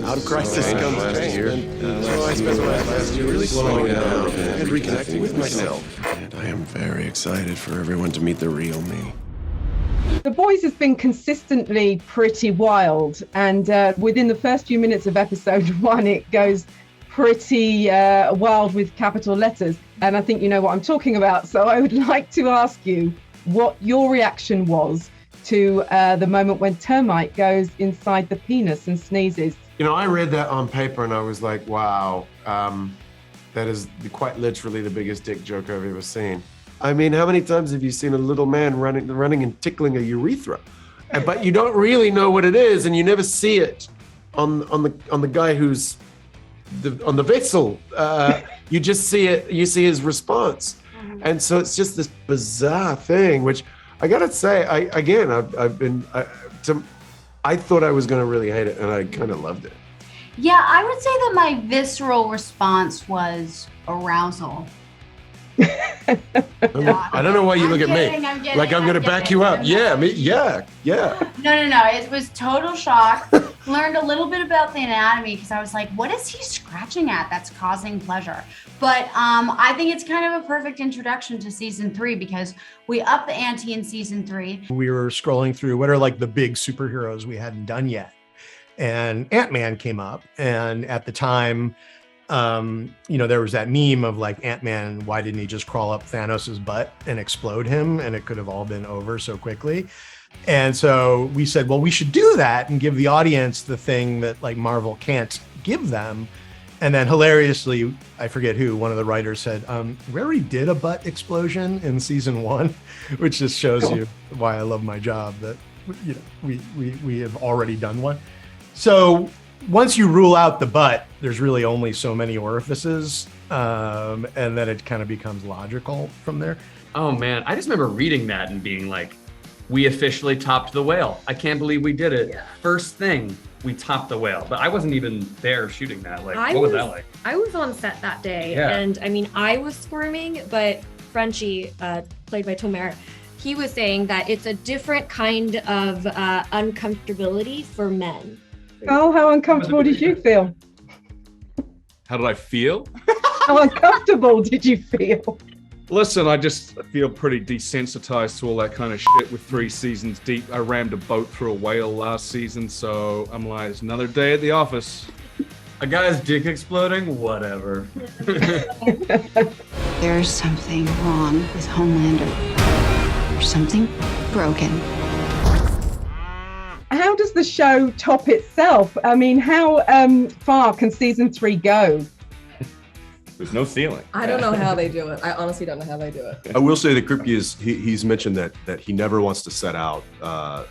Out of crisis comes pain. So I spent the last year really slowing down and reconnecting with myself. And I am very excited for everyone to meet the real me. The Boys has been consistently pretty wild, and within the first few minutes of episode 1, it goes pretty wild with capital letters. And I think you know what I'm talking about. So I would like to ask you what your reaction was to the moment when Termite goes inside the penis and sneezes. You know, I read that on paper and I was like, wow, that is quite literally the biggest dick joke I've ever seen. I mean, how many times have you seen a little man running and tickling a urethra? But you don't really know what it is, and you never see it on the guy who's on the vessel. You just see it. You see his response, and so it's just this bizarre thing. Which I gotta say, I thought I was gonna really hate it, and I kind of loved it. Yeah, I would say that my visceral response was arousal. I don't know why you look at me like I'm gonna back you up. Yeah, No. It was total shock. Learned a little bit about the anatomy because I was like, what is he scratching at that's causing pleasure? But I think it's kind of a perfect introduction to season 3 because we upped the ante in season 3. We were scrolling through what are like the big superheroes we hadn't done yet. And Ant-Man came up. And at the time, there was that meme of like Ant-Man, why didn't he just crawl up Thanos' butt and explode him? And it could have all been over so quickly. And so we said, well, we should do that and give the audience the thing that like Marvel can't give them. And then hilariously, I forget who, one of the writers said, we already did a butt explosion in season 1, which just shows you why I love my job, that we have already done one. So once you rule out the butt, there's really only so many orifices, and then it kind of becomes logical from there. Oh man, I just remember reading that and being like, we officially topped the whale. I can't believe we did it. Yeah. First thing, we topped the whale. But I wasn't even there shooting that. Like, what was that like? I was on set that day, and I mean, I was squirming, but Frenchie, played by Tomer, he was saying that it's a different kind of uncomfortability for men. Oh, how uncomfortable did you feel? How did I feel? How uncomfortable did you feel? Listen, I just feel pretty desensitized to all that kind of shit with 3 seasons deep. I rammed a boat through a whale last season, so I'm like, it's another day at the office. A guy's dick exploding? Whatever. There's something wrong with Homelander. There's something broken. How does the show top itself? I mean, how far can season 3 go? There's no ceiling. I don't know how they do it. I honestly don't know how they do it. I will say that Kripke he's mentioned that he never wants to set out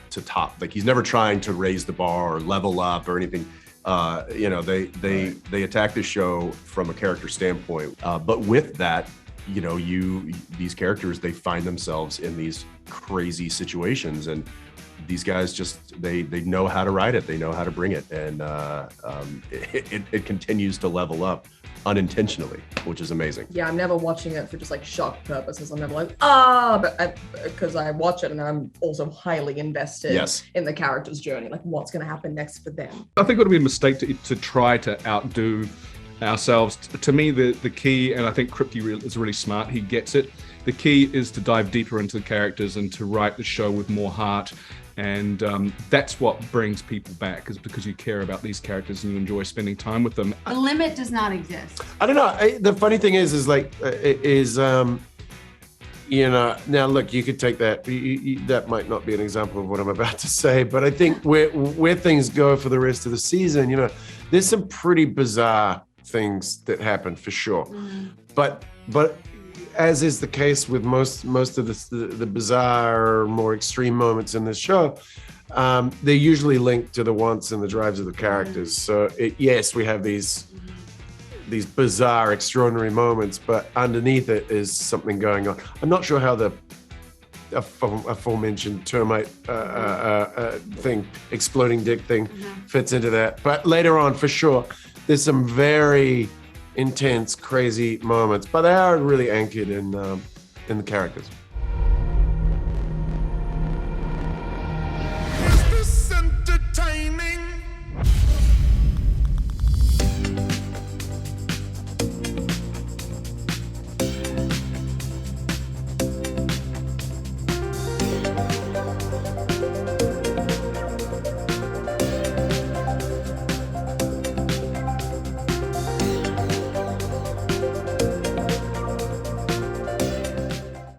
to top. Like he's never trying to raise the bar or level up or anything. They attack the show from a character standpoint. But with that, these characters, they find themselves in these crazy situations, and these guys just they know how to write it. They know how to bring it, and it continues to level up unintentionally, which is amazing. Yeah, I'm never watching it for just like shock purposes. I'm never like, but because I watch it and I'm also highly invested in the character's journey, like what's going to happen next for them. I think it would be a mistake to try to outdo ourselves. To me, the key, and I think Kripke is really smart, he gets it. The key is to dive deeper into the characters and to write the show with more heart. And that's what brings people back, is because you care about these characters and you enjoy spending time with them. The limit does not exist. I don't know. The funny thing is now look, you could take that. That might not be an example of what I'm about to say, but I think where things go for the rest of the season, there's some pretty bizarre things that happen for sure. Mm. But as is the case with most of the bizarre, more extreme moments in this show, they're usually linked to the wants and the drives of the characters. So yes, we have these bizarre, extraordinary moments, but underneath it is something going on. I'm not sure how the aforementioned termite thing, exploding dick thing, fits into that. But later on, for sure, there's some very intense, crazy moments, but they are really anchored in the characters.